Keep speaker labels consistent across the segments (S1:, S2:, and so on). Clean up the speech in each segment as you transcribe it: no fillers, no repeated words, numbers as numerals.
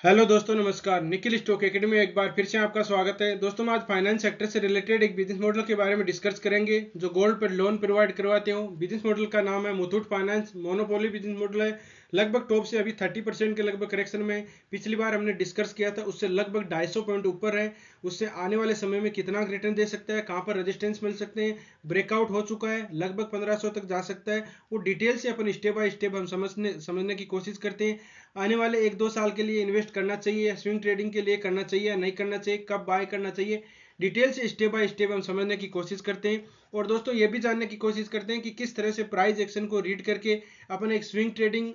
S1: Hello दोस्तों, नमस्कार। Nikhil stock academy में एक बार फिर से आपका स्वागत है। दोस्तों, आज फाइनेंस सेक्टर से रिलेटेड एक बिजनेस मॉडल के बारे में डिस्कस करेंगे जो गोल्ड पर लोन प्रोवाइड करवाते हो। बिजनेस मॉडल का नाम है Muthoot finance. Monopoly business model है। लगभग टॉप से अभी 30% के लगभग करेक्शन में। पिछली बार हमने डिस्कस किया था, उससे लगभग 250 पॉइंट ऊपर है। उससे आने वाले समय में कितना रिटर्न दे सकता है, कहाँ पर रेजिस्टेंस मिल सकते हैं, ब्रेकआउट हो चुका है, लगभग 1500 तक जा सकता है। वो डिटेल से अपन स्टेप बाय स्टेप हम समझने की कोशिश करते हैं। आने वाले 1-2 साल के लिए इन्वेस्ट करना चाहिए, स्विंग ट्रेडिंग के लिए करना चाहिए या नहीं करना चाहिए, कब बाय करना चाहिए, डिटेल से स्टेप बाय स्टेप हम समझने की कोशिश करते हैं। और दोस्तों, ये भी जानने की कोशिश करते हैं कि किस तरह से प्राइस एक्शन को रीड करके अपन एक स्विंग ट्रेडिंग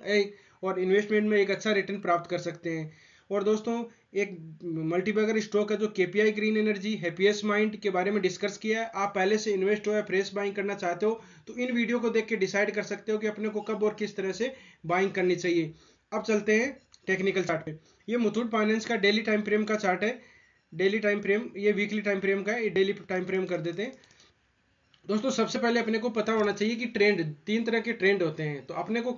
S1: और इन्वेस्टमेंट में एक अच्छा रिटर्न प्राप्त कर सकते हैं। और दोस्तों, एक मल्टीबैगर स्टॉक है जो KPI green energy happiest mind के बारे में डिस्कस किया है। आप पहले से इन्वेस्ट हो या फ्रेश बाइंग करना चाहते हो तो इन वीडियो को देख के डिसाइड कर सकते हो कि अपने को कब और किस तरह से बाइंग करनी चाहिए। अब चलते हैं टेक्निकल चार्ट पे। ये मुथूट फाइनेंस का डेली टाइम फ्रेम का चार्ट है। डेली टाइम फ्रेम, ये वीकली टाइम फ्रेम का है, ये डेली टाइम फ्रेम कर देते हैं। दोस्तों, सबसे पहले अपने को पता होना चाहिए कि ट्रेंड, 3 तरह के ट्रेंड होते हैं। तो अपने को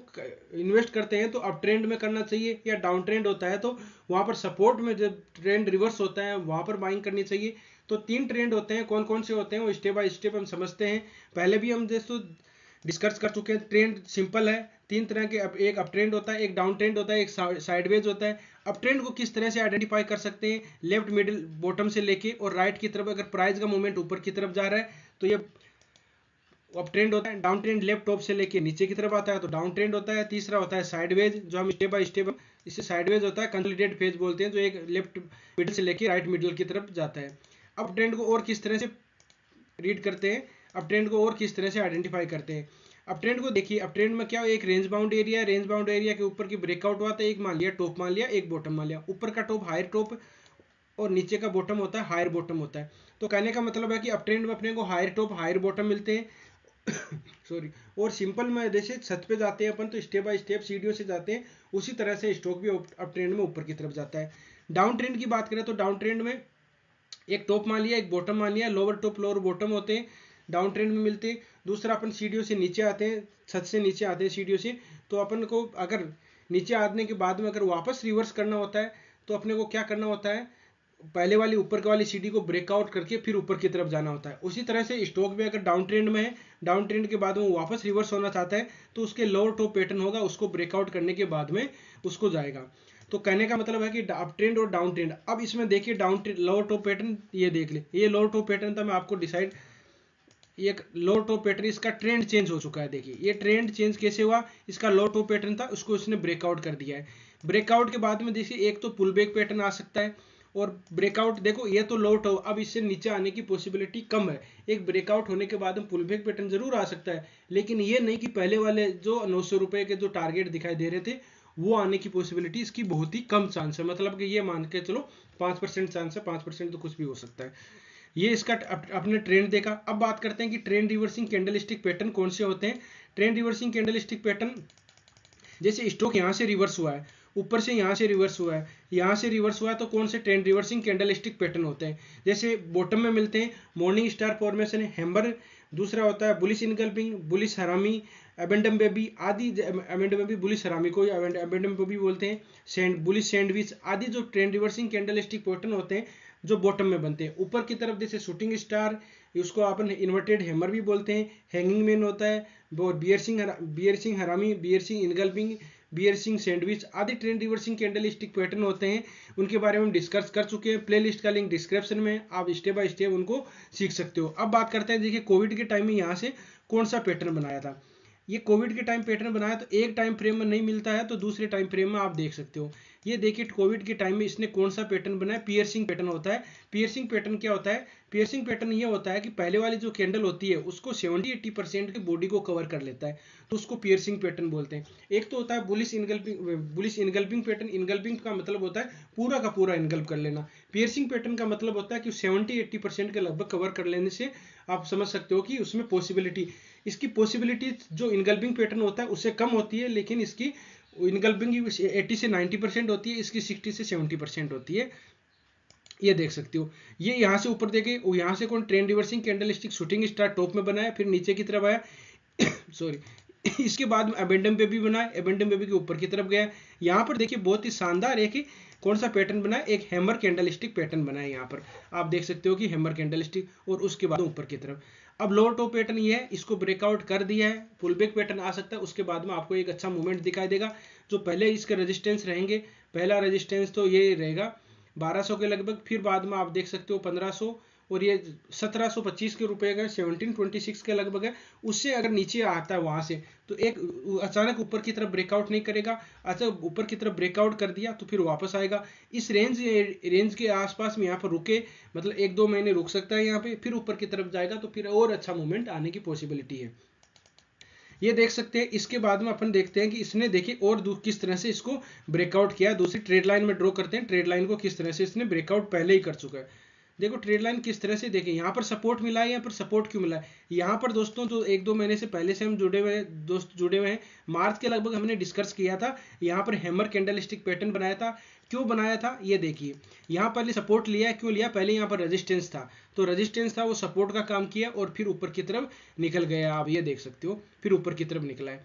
S1: इन्वेस्ट करते हैं तो अप ट्रेंड में करना चाहिए, या डाउन ट्रेंड होता है तो वहां पर सपोर्ट में जब ट्रेंड रिवर्स होता है वहां पर बाइंग करनी चाहिए। तो 3 ट्रेंड होते हैं। कौन कौन से होते हैं वो स्टेप बाय स्टेप हम समझते हैं। पहले भी हम दोस्तों डिस्कस कर चुके हैं। ट्रेंड सिंपल है, 3 तरह के। एक अप ट्रेंड होता है, एक डाउन ट्रेंड होता है, एक साइडवेज होता है। अप ट्रेंड को किस तरह से आइडेंटिफाई कर सकते हैं, लेफ्ट मिडिल बॉटम से लेके और राइट की तरफ अगर प्राइस का मूवमेंट ऊपर की तरफ जा रहा है तो ये अप ट्रेंड होता है। डाउन ट्रेंड लेफ्ट टॉप से लेके नीचे की तरफ आता है तो डाउन ट्रेंड होता है। तीसरा होता है साइडवेज, जो हम स्टेप बाय स्टेप, इसे साइडवेज होता है, कंसोलिडेटेड फेज बोलते हैं, जो एक लेफ्ट मिडिल से लेके राइट मिडिल की तरफ जाता है। अप ट्रेंड को और किस तरह से रीड करते हैं, अप ट्रेंड को और किस तरह से आइडेंटिफाई करते हैं। अप ट्रेंड को देखिए, अप ट्रेंड में क्या, एक रेंज बाउंड एरिया है, रेंज बाउंड एरिया के ऊपर की ब्रेकआउट हुआ था, एक मान लिया टॉप, मान लिया एक बॉटम, मान लिया ऊपर का टॉप हायर टॉप और नीचे का बॉटम होता है हायर बॉटम होता है। तो कहने का मतलब है कि अप ट्रेंड में अपने को हायर टॉप हायर बॉटम मिलते हैं। सॉरी। और सिंपल में जैसे छत पे जाते हैं अपन तो स्टेप बाय स्टेप सीढ़ियों से जाते हैं, उसी तरह से स्टॉक भी अप ट्रेंड में ऊपर की तरफ जाता है। डाउन ट्रेंड की बात करें तो डाउन ट्रेंड में एक टॉप मान लिया, एक बॉटम मान लिया, लोअर टॉप लोअर बॉटम होते हैं, डाउन ट्रेंड में मिलते हैं। दूसरा, अपन सीढ़ियों से नीचे आते हैं, छत से नीचे आते हैं सीढ़ियों से, तो अपन को अगर नीचे आने के बाद में अगर वापस रिवर्स करना होता है तो अपने को क्या करना होता है, पहले वाली ऊपर वाली सीढ़ी को ब्रेकआउट करके फिर ऊपर की तरफ जाना होता है। उसी तरह से स्टॉक भी अगर डाउन ट्रेंड में है, डाउन ट्रेंड के बाद में वो वापस रिवर्स होना चाहता है तो उसके लोअर टॉप पैटर्न होगा, उसको ब्रेकआउट करने के बाद में उसको जाएगा। तो कहने का मतलब है कि अप ट्रेंड और डाउन ट्रेंड। अब इसमें देखिए down trend, lower top pattern, ये देख ले, ये लोअर टॉप पैटर्न था, मैं आपको डिसाइड, ये लोअर टॉप पैटर्न, इसका ट्रेंड चेंज हो चुका है। देखिए ये ट्रेंड चेंज कैसे हुआ, इसका लोअर टॉप पैटर्न था, उसको इसने ब्रेकआउट कर दिया है। ब्रेकआउट के बाद में देखिए एक तो पुल बैक पैटर्न आ सकता है, और ब्रेकआउट देखो ये तो लोअर टॉप, अब इससे नीचे आने की पॉसिबिलिटी कम है। एक ब्रेकआउट होने के बाद में पुल बैक पैटर्न जरूर आ सकता है, लेकिन ये नहीं कि पहले वाले जो 900 रुपए के जो टारगेट दिखाई दे रहे थे वो आने की पॉसिबिलिटी इसकी बहुत ही कम चांस है। मतलब कि ये मान के चलो 5% चांस है, 5% तो कुछ भी हो सकता है। ये इसका अपने ट्रेंड देखा। अब बात करते हैं कि ट्रेंड रिवर्सिंग कैंडलस्टिक पैटर्न कौन से होते हैं। ट्रेंड रिवर्सिंग कैंडलस्टिक पैटर्न, जैसे स्टॉक यहाँ से रिवर्स हुआ है, ऊपर से यहाँ से रिवर्स हुआ है, यहाँ से रिवर्स हुआ है, तो कौन से ट्रेंड रिवर्सिंग कैंडलस्टिक पैटर्न होते हैं। जैसे बॉटम में मिलते हैं मॉर्निंग स्टार फॉर्मेशन है, हैम्बर, दूसरा होता है बुलिश इनगल्फिंग, बुलिश हरामी, एबेंडम बेबी आदि। एबेंडम बेबी बुलिश हरामी को एबेंडम बेबी बोलते हैं, बुलिश सैंडविच आदि जो ट्रेंड रिवर्सिंग कैंडलस्टिक पैटर्न होते हैं जो बॉटम में बनते हैं। ऊपर की तरफ जैसे शूटिंग स्टार, उसको अपन इन्वर्टेड हैमर भी बोलते हैं, हैंगिंग मैन होता है, और bearish harami, bearish engulfing, bearish sandwich आदि trend reversing candlestick pattern होते हैं। उनके बारे में हम डिस्कस कर चुके हैं, प्लेलिस्ट का लिंक डिस्क्रिप्शन में, आप स्टेप बाय स्टेप उनको सीख सकते हो। अब बात करते हैं, देखिए कोविड के टाइम में यहाँ से कौन सा पैटर्न बनाया था। ये कोविड के टाइम पैटर्न बनाया तो एक टाइम फ्रेम में नहीं मिलता है तो दूसरे टाइम फ्रेम में आप देख सकते हो। ये देखिए कोविड के टाइम में इसने कौन सा पैटर्न बनाया, पियर्सिंग पैटर्न होता है। पियर्सिंग पैटर्न क्या होता है, पियर्सिंग पैटर्न ये होता है कि पहले वाली जो कैंडल होती है उसको 70-80% की बॉडी को कवर कर लेता है, तो उसको पियर्सिंग पैटर्न बोलते हैं। एक तो होता है बुलिश इनगल्पिंग पैटर्न। इनगल्पिंग का मतलब होता है पूरा का पूरा इनगल्प कर लेना। पियर्सिंग पैटर्न का मतलब होता है कि 70-80% के लगभग कवर कर लेने से आप समझ सकते हो कि उसमें पॉसिबिलिटी, इसकी पॉसिबिलिटी जो इनगल्पिंग पैटर्न होता है उससे कम होती है, लेकिन इसकी इनगल्पिंग 80 से 90% होती है, इसकी 60 से 70% होती है। ये देख सकते हो। ये यहाँ से ऊपर देखे, यहाँ से कौन trend reversing candlestick shooting star top में बनाया, फिर नीचे की तरफ आया, सॉरी, इसके बाद में एबेंडम बेबी बनाया, एबेंडम बेबी के ऊपर की तरफ गया। यहाँ पर देखिए बहुत ही शानदार एक कौन सा पैटर्न बनाया, एक हैमर कैंडलस्टिक पैटर्न बनाया। यहाँ पर आप देख सकते हो कि हैमर कैंडलस्टिक, और उसके बाद ऊपर की तरफ। अब लोअर टॉप पैटर्न ये है, इसको ब्रेकआउट कर दिया है, पुल बैक पैटर्न आ सकता है, उसके बाद में आपको एक अच्छा मूवमेंट दिखाई देगा। जो पहले इसके रेजिस्टेंस रहेंगे, पहला रेजिस्टेंस तो ये रहेगा 1200 के लगभग, फिर बाद में आप देख सकते हो 1500, और ये 1725 के रुपए का 1726 के लगभग है। उससे अगर नीचे आता है वहां से, तो एक अचानक ऊपर की तरफ ब्रेकआउट नहीं करेगा, अच्छा ऊपर की तरफ ब्रेकआउट कर दिया तो फिर वापस आएगा इस रेंज के आसपास में, यहाँ पर रुके, मतलब 1-2 महीने रुक सकता है यहाँ पे, फिर ऊपर की तरफ जाएगा तो फिर और अच्छा मूवमेंट आने की पॉसिबिलिटी है। ये देख सकते हैं। इसके बाद में अपन देखते हैं कि इसने देखिए और किस तरह से इसको ब्रेकआउट किया। दूसरी ट्रेड लाइन में ड्रॉ करते हैं, ट्रेड लाइन को किस तरह से इसने ब्रेकआउट पहले ही कर चुका है। देखो ट्रेड लाइन किस तरह से, देखिए यहाँ पर सपोर्ट मिला है, यहाँ पर सपोर्ट क्यों मिला है। यहाँ पर दोस्तों जो 1-2 महीने से पहले से हम जुड़े हुए दोस्त जुड़े हुए हैं, मार्च के लगभग हमने डिस्कस किया था, यहाँ पर हैमर कैंडलस्टिक पैटर्न बनाया था। क्यों बनाया था ये देखिए, यहाँ पहले सपोर्ट लिया है, क्यों लिया, पहले यहाँ पर रेजिस्टेंस था, तो रेजिस्टेंस था वो सपोर्ट का काम किया और फिर ऊपर की तरफ निकल गया। आप ये देख सकते हो, फिर ऊपर की तरफ निकला है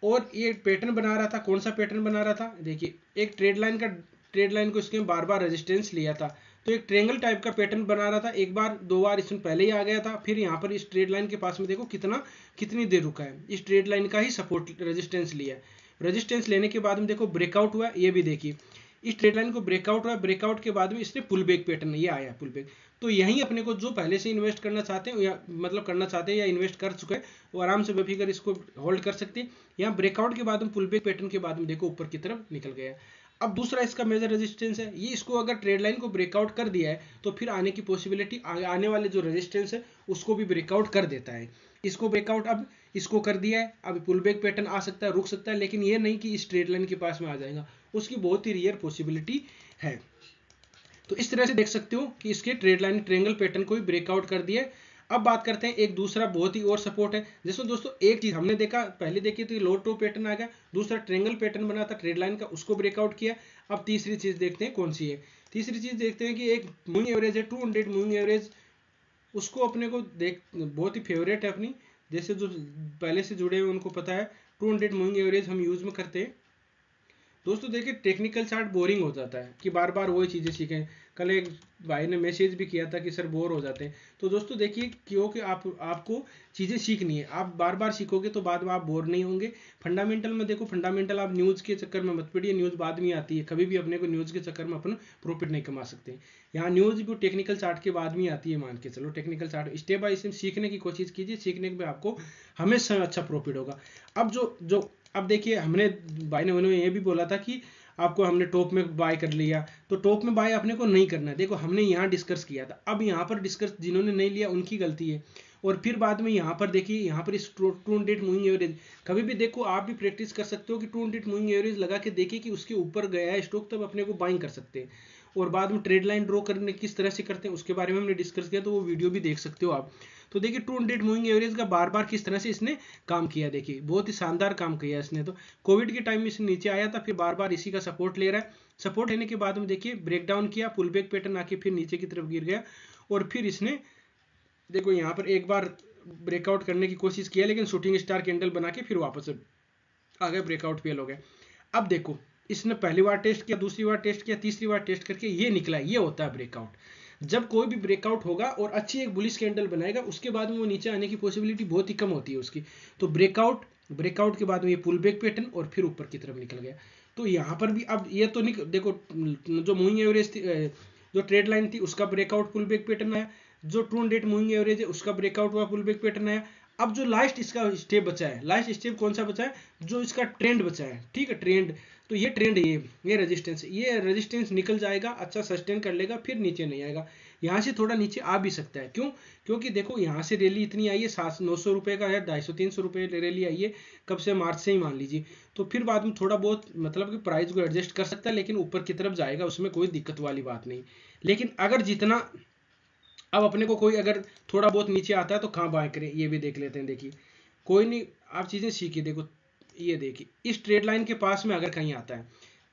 S1: और ये पैटर्न बना रहा था। कौन सा पैटर्न बना रहा था, देखिए एक ट्रेड लाइन को इसके बार बार रेजिस्टेंस लिया था, तो एक ट्रेंगल टाइप का पैटर्न बना रहा था। एक बार 2 बार इसमें पहले ही आ गया था, फिर यहाँ पर इस ट्रेड लाइन के पास में देखो कितनी देर रुका है, इस ट्रेड लाइन का ही सपोर्ट रेजिस्टेंस लिया। रेजिस्टेंस लेने के बाद में देखो ब्रेकआउट हुआ, ये भी देखिए इस ट्रेड लाइन को ब्रेकआउट हुआ, ब्रेकआउट के बाद में इसने पुल बैक पैटर्न ये आया पुल बैक। तो यहीं अपने को जो पहले से इन्वेस्ट करना चाहते हैं या मतलब करना चाहते हैं या इन्वेस्ट कर चुके हैं, वो आराम से बेफिक्र इसको होल्ड कर सकते हैं। यहाँ ब्रेकआउट के बाद में पुल बैक पैटर्न के बाद में देखो ऊपर की तरफ निकल गया। अब दूसरा इसका मेजर रेजिस्टेंस है, ये इसको अगर ट्रेड लाइन को ब्रेकआउट कर दिया है तो फिर आने की पॉसिबिलिटी, आने वाले जो रेजिस्टेंस है उसको भी ब्रेकआउट कर देता है। इसको ब्रेकआउट अब इसको कर दिया है, अब पुल बैक पैटर्न आ सकता है, रुक सकता है, लेकिन ये नहीं कि इस ट्रेड लाइन के पास में आ जाएगा, उसकी बहुत ही रेयर पॉसिबिलिटी है। तो इस तरह से देख सकते हो कि इसके ट्रेड लाइन ट्रेंगल पैटर्न को भी ब्रेकआउट कर दिया। अब बात करते हैं एक दूसरा बहुत ही और सपोर्ट है, जिसमें दोस्तों एक चीज हमने देखा, पहले देखी थी लो टॉप पैटर्न आ गया, दूसरा ट्रेंगल पैटर्न बना था ट्रेड लाइन का, उसको ब्रेकआउट किया। अब तीसरी चीज देखते हैं कौन सी है। तीसरी चीज देखते हैं कि एक मूविंग एवरेज है 200 मूविंग एवरेज, उसको अपने को देख बहुत ही फेवरेट है अपनी, जैसे जो पहले से जुड़े हुए उनको पता है 200 मूविंग एवरेज हम यूज में करते हैं। दोस्तों देखिए टेक्निकल चार्ट बोरिंग हो जाता है कि बार बार वही चीज़ें सीखें। कल एक भाई ने मैसेज भी किया था कि सर बोर हो जाते हैं। तो दोस्तों देखिए क्योंकि आपको चीज़ें सीखनी है, आप बार बार सीखोगे तो बाद में आप बोर नहीं होंगे। फंडामेंटल में देखो, फंडामेंटल आप न्यूज़ के चक्कर में मत पड़िए, न्यूज़ बाद में आती है, कभी भी अपने को न्यूज़ के चक्कर में अपन प्रॉफिट नहीं कमा सकते। यहाँ न्यूज़ भी टेक्निकल चार्ट के बाद में आती है, मान के चलो technical chart step by step सीखने की कोशिश कीजिए, सीखने में आपको हमेशा अच्छा प्रॉफिट होगा। अब देखिए हमने भाई ने उन्होंने ये भी बोला था कि आपको हमने टॉप में बाय कर लिया, तो टॉप में बाय अपने को नहीं करना है। देखो हमने यहाँ डिस्कस किया था, अब यहाँ पर डिस्कस जिन्होंने नहीं लिया उनकी गलती है। और फिर बाद में यहाँ पर देखिए, यहाँ पर इस 200 मूविंग एवरेज कभी भी देखो, आप भी प्रैक्टिस कर सकते हो कि 200 मूविंग एवरेज लगा के देखिए कि उसके ऊपर गया है स्टॉक, तब अपने को बाइंग कर सकते हैं। और बाद में ट्रेड लाइन ड्रॉ करने किस तरह से करते हैं उसके बारे में हमने डिस्कस किया, तो वो वीडियो भी देख सकते हो आप। तो देखिए 200 मूविंग एवरेज का बार बार किस तरह से इसने काम किया, देखिए बहुत ही शानदार काम किया इसने। तो कोविड के टाइम में इसने नीचे आया था, फिर बार बार इसी का सपोर्ट ले रहा है। सपोर्ट लेने के बाद में देखिए ब्रेक डाउन किया, पुल बैक पैटर्न आके फिर नीचे की तरफ गिर गया, और फिर इसने देखो यहाँ पर एक बार ब्रेकआउट करने की कोशिश किया, लेकिन शूटिंग स्टार कैंडल बना के फिर वापस आ गए, ब्रेकआउट फेल हो गए। अब देखो इसने पहली बार टेस्ट किया, दूसरी बार टेस्ट किया, तीसरी बार टेस्ट करके ये निकला, ये होता है ब्रेकआउट। जब कोई भी ब्रेकआउट होगा और अच्छी एक बुलिश कैंडल बनाएगा, उसके बाद में वो नीचे आने की पॉसिबिलिटी बहुत ही कम होती है उसकी। तो ब्रेकआउट के बाद में ये पुल बैक पैटर्न और फिर ऊपर की तरफ निकल गया। तो यहाँ पर भी अब ये तो नहीं, देखो जो मूविंग एवरेज थी, जो ट्रेड लाइन थी उसका ब्रेकआउट पुल बैक पैटर्न आया, जो 200 मूविंग एवरेज है उसका ब्रेकआउट हुआ, पुल बैक पैटर्न आया। अब जो लास्ट इसका स्टेप बचा है, लास्ट स्टेप कौन सा बचा है, जो इसका ट्रेंड बचा है, ठीक है ट्रेंड, तो ये ट्रेंड ये रेजिस्टेंस निकल जाएगा, अच्छा सस्टेन कर लेगा, फिर नीचे नहीं आएगा। यहाँ से थोड़ा नीचे आ भी सकता है, क्यों, क्योंकि देखो यहाँ से रैली इतनी आई है, 700-900 रुपये का है, 250-300 रुपये रैली आई है, कब से, मार्च से ही मान लीजिए। तो फिर बाद में थोड़ा बहुत मतलब कि प्राइस को एडजस्ट कर सकता है, लेकिन ऊपर की तरफ जाएगा, उसमें कोई दिक्कत वाली बात नहीं। लेकिन अगर जितना अब अपने को कोई अगर थोड़ा बहुत नीचे आता है तो कहाँ बाय करें, ये भी देख लेते हैं। देखिए कोई नहीं, आप चीज़ें सीखिए। देखो ये देखिए इस ट्रेड लाइन के पास में अगर कहीं आता है,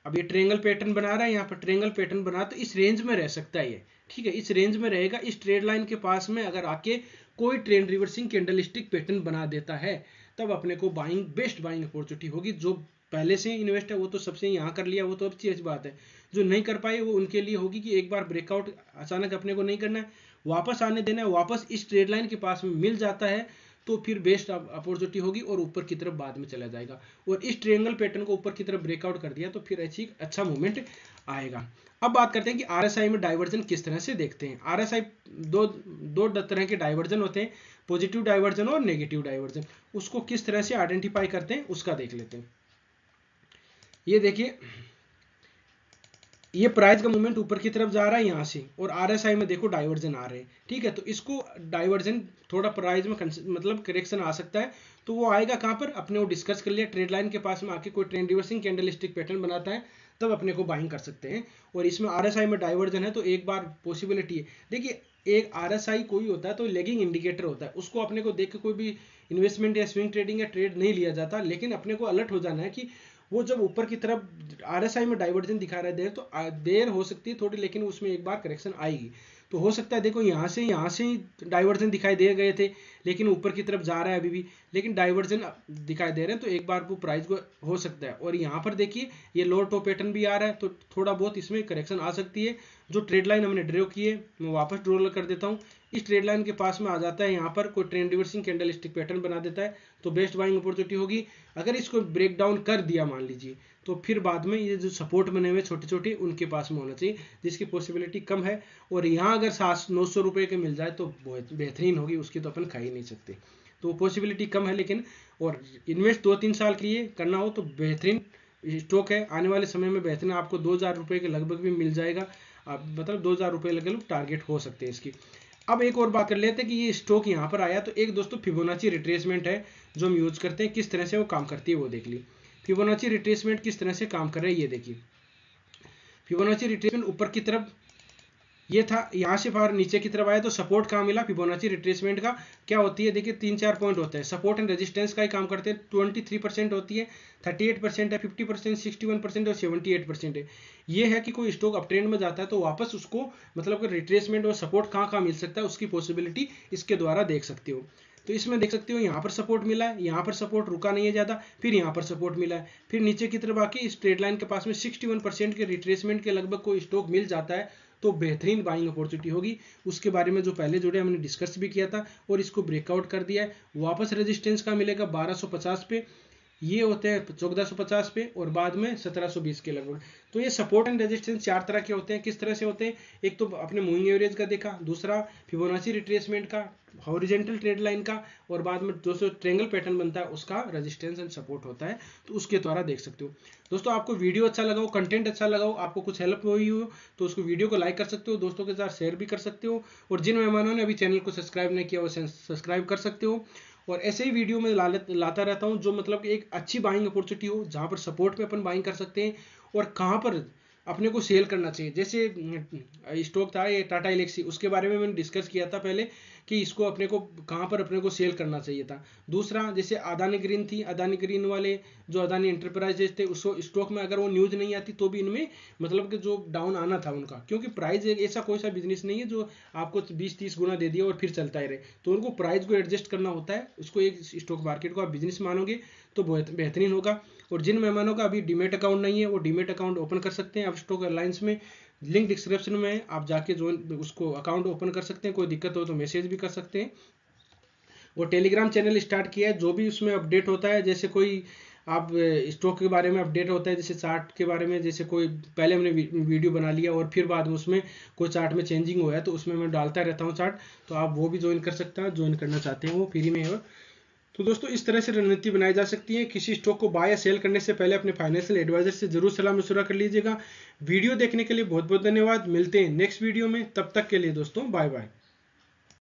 S1: अब ये ट्रेंगल पैटर्न बना रहा है, यहाँ पर ट्रेंगल पैटर्न बना, तो इस रेंज में रह सकता है ये, ठीक है, इस रेंज में रहेगा। इस ट्रेड लाइन के पास में अगर आके कोई ट्रेंड रिवर्सिंग कैंडलस्टिक पैटर्न बना देता है, तब अपने को बाइंग बेस्ट बाइंग अपॉर्चुनिटी होगी। जो पहले से इन्वेस्ट है वो तो सबसे यहाँ कर लिया, वो तो अच्छी बात है। जो नहीं कर पाए वो उनके लिए होगी कि एक बार ब्रेकआउट अचानक अपने को नहीं करना है, वापस आने देना है, वापस इस ट्रेड लाइन के पास में मिल जाता है तो फिर बेस्ट अपॉर्चुनिटी होगी और ऊपर की तरफ बाद में चला जाएगा। और इस ट्रायंगल पैटर्न को ऊपर की तरफ ब्रेकआउट कर दिया तो फिर अच्छा मूवमेंट आएगा। अब बात करते हैं कि आरएसआई में डाइवर्जन किस तरह से देखते हैं। आरएसआई दो तरह के डाइवर्जन होते हैं, पॉजिटिव डाइवर्जन और नेगेटिव डाइवर्जन। उसको किस तरह से आइडेंटिफाई करते हैं उसका देख लेते हैं। ये देखिए, ये प्राइस का मूवमेंट ऊपर की तरफ जा रहा है यहाँ से, और आरएसआई में देखो डाइवर्जन आ रहे हैं, ठीक है। तो इसको डाइवर्जन थोड़ा प्राइस में मतलब करेक्शन आ सकता है, तो वो आएगा कहाँ पर, अपने वो डिस्कस कर लिया, ट्रेड लाइन के पास में आके कोई ट्रेंड रिवर्सिंग कैंडलस्टिक पैटर्न बनाता है तब अपने को बाइंग कर सकते हैं। और इसमें आरएसआई में डाइवर्जन है तो एक बार पॉसिबिलिटी है। देखिए, एक आरएसआई कोई होता है तो लेगिंग इंडिकेटर होता है, उसको अपने को देख के कोई भी इन्वेस्टमेंट या स्विंग ट्रेडिंग या ट्रेड नहीं लिया जाता, लेकिन अपने को अलर्ट हो जाना है कि वो जब ऊपर की तरफ आरएसआई में डाइवर्जन दिखा रहा है तो देर हो सकती है थोड़ी, लेकिन उसमें एक बार करेक्शन आएगी। तो हो सकता है देखो यहाँ से डाइवर्जन दिखाई दे गए थे, लेकिन ऊपर की तरफ जा रहा है अभी भी, लेकिन डाइवर्जन दिखाई दे रहे हैं, तो एक बार वो प्राइस को हो सकता है। और यहाँ पर देखिए ये लोअर टॉप पैटर्न भी आ रहा है, तो थोड़ा बहुत इसमें करेक्शन आ सकती है। जो ट्रेड लाइन हमने ड्रॉ की है मैं वापस ड्रॉ कर देता हूँ, इस ट्रेड लाइन के पास में आ जाता है, यहाँ पर कोई ट्रेंड रिवर्सिंग कैंडलस्टिक पैटर्न बना देता है तो बेस्ट बाइंग अपॉर्चुनिटी होगी। अगर इसको ब्रेक डाउन कर दिया मान लीजिए, तो फिर बाद में ये जो सपोर्ट बने हुए छोटे छोटे उनके पास में होना चाहिए, जिसकी पॉसिबिलिटी कम है। और यहाँ अगर 700-900 रुपये के मिल जाए तो बहुत बेहतरीन होगी, उसकी तो अपन खा ही नहीं सकते, तो पॉसिबिलिटी कम है। लेकिन और इन्वेस्ट 2-3 साल के लिए करना हो तो बेहतरीन स्टॉक है, आने वाले समय में बेहतरीन आपको 2000 रुपये के लगभग भी मिल जाएगा। मतलब 2000 रुपये लगभग टारगेट हो सकते हैं इसकी। अब एक और बात कर लेते हैं कि ये स्टॉक यहाँ पर आया तो एक दोस्तों फिबोनाची रिट्रेसमेंट है जो हम यूज करते हैं, किस तरह से वो काम करती है वो देख ली। फिबोनाची रिट्रेसमेंट किस तरह से काम कर रहा है ये देखिए। फिबोनाची रिट्रेसमेंट ऊपर की तरफ ये था, यहाँ से बाहर नीचे की तरफ आया तो सपोर्ट कहाँ मिला, फिबोनाची रिट्रेसमेंट का क्या होती है देखिए 3-4 पॉइंट होते हैं, सपोर्ट एंड रेजिस्टेंस का ही काम करते हैं। 23% होती है, 38% है, 50%, 61% और 78% है। ये है कि कोई स्टॉक अप ट्रेंड में जाता है तो वापस उसको मतलब कि रिट्रेसमेंट और सपोर्ट कहाँ मिल सकता है उसकी पॉसिबिलिटी इसके द्वारा देख सकते हो। तो इसमें देख सकते हो यहाँ पर सपोर्ट मिला है, यहाँ पर सपोर्ट रुका नहीं है ज़्यादा, फिर यहाँ पर सपोर्ट मिला है, फिर नीचे की तरफ आके इस ट्रेड लाइन के पास में 61% के रिट्रेसमेंट के लगभग कोई स्टॉक मिल जाता है तो बेहतरीन बाइंग अपॉर्चुनिटी होगी। उसके बारे में जो पहले जुड़े हमने डिस्कस भी किया था, और इसको ब्रेकआउट कर दिया है। वापस रेजिस्टेंस का मिलेगा 1250 पे, ये होते हैं 1450 पे, और बाद में 1720 के लगभग। तो ये सपोर्ट एंड रेजिस्टेंस 4 तरह के होते हैं। किस तरह से होते हैं, एक तो अपने मूविंग एवरेज का देखा, दूसरा फिबोनाची रिट्रेसमेंट का, हॉरिजॉन्टल ट्रेड लाइन का, और बाद में जो ट्रायंगल पैटर्न बनता है उसका रेजिस्टेंस एंड सपोर्ट होता है, तो उसके द्वारा देख सकते हो। दोस्तों आपको वीडियो अच्छा लगा हो, कंटेंट अच्छा लगा हो, आपको कुछ हेल्प हुई हो तो उसको वीडियो को लाइक कर सकते हो, दोस्तों के साथ शेयर भी कर सकते हो, और जिन मेहमानों ने अभी चैनल को सब्सक्राइब नहीं किया वो सब्सक्राइब कर सकते हो। और ऐसे ही वीडियो में लाता रहता हूँ जो मतलब एक अच्छी बाइंग अपॉर्चुनिटी हो, जहाँ पर सपोर्ट पे अपन बाइंग कर सकते हैं और कहाँ पर अपने को सेल करना चाहिए। जैसे स्टॉक था ये टाटा एलेक्सी, उसके बारे में मैंने डिस्कस किया था पहले कि इसको अपने को कहाँ पर अपने को सेल करना चाहिए था। दूसरा जैसे अदानी ग्रीन थी, अदानी ग्रीन वाले जो अदानी एंटरप्राइजेज थे, उसको स्टॉक में अगर वो न्यूज़ नहीं आती तो भी इनमें मतलब कि जो डाउन आना था उनका, क्योंकि प्राइस ऐसा कोई सा बिजनेस नहीं है जो आपको 20-30 गुना दे दिया और फिर चलता ही रहे, तो उनको प्राइस को एडजस्ट करना होता है। उसको एक स्टॉक मार्केट को आप बिजनेस मानोगे तो बहुत बेहतरीन होगा। और जिन मेहमानों का अभी डीमेट अकाउंट नहीं है वो डीमेट अकाउंट ओपन कर सकते हैं। आप स्टॉक अलायंस में लिंक डिस्क्रिप्शन में आप जाके ज्वाइन उसको अकाउंट ओपन कर सकते हैं, कोई दिक्कत हो तो मैसेज भी कर सकते हैं। और टेलीग्राम चैनल स्टार्ट किया है, जो भी उसमें अपडेट होता है, जैसे कोई आप स्टॉक के बारे में अपडेट होता है, जैसे चार्ट के बारे में, जैसे कोई पहले हमने वीडियो बना लिया और फिर बाद में उसमें कोई चार्ट में चेंजिंग हुआ है तो उसमें मैं डालता रहता हूँ चार्ट, तो आप वो भी ज्वाइन कर सकते हैं, ज्वाइन करना चाहते हैं वो फ्री में है। तो दोस्तों इस तरह से रणनीति बनाई जा सकती है। किसी स्टॉक को बाय या सेल करने से पहले अपने फाइनेंशियल एडवाइजर से जरूर सलाह मशवरा कर लीजिएगा। वीडियो देखने के लिए बहुत बहुत धन्यवाद। मिलते हैं नेक्स्ट वीडियो में, तब तक के लिए दोस्तों बाय बाय।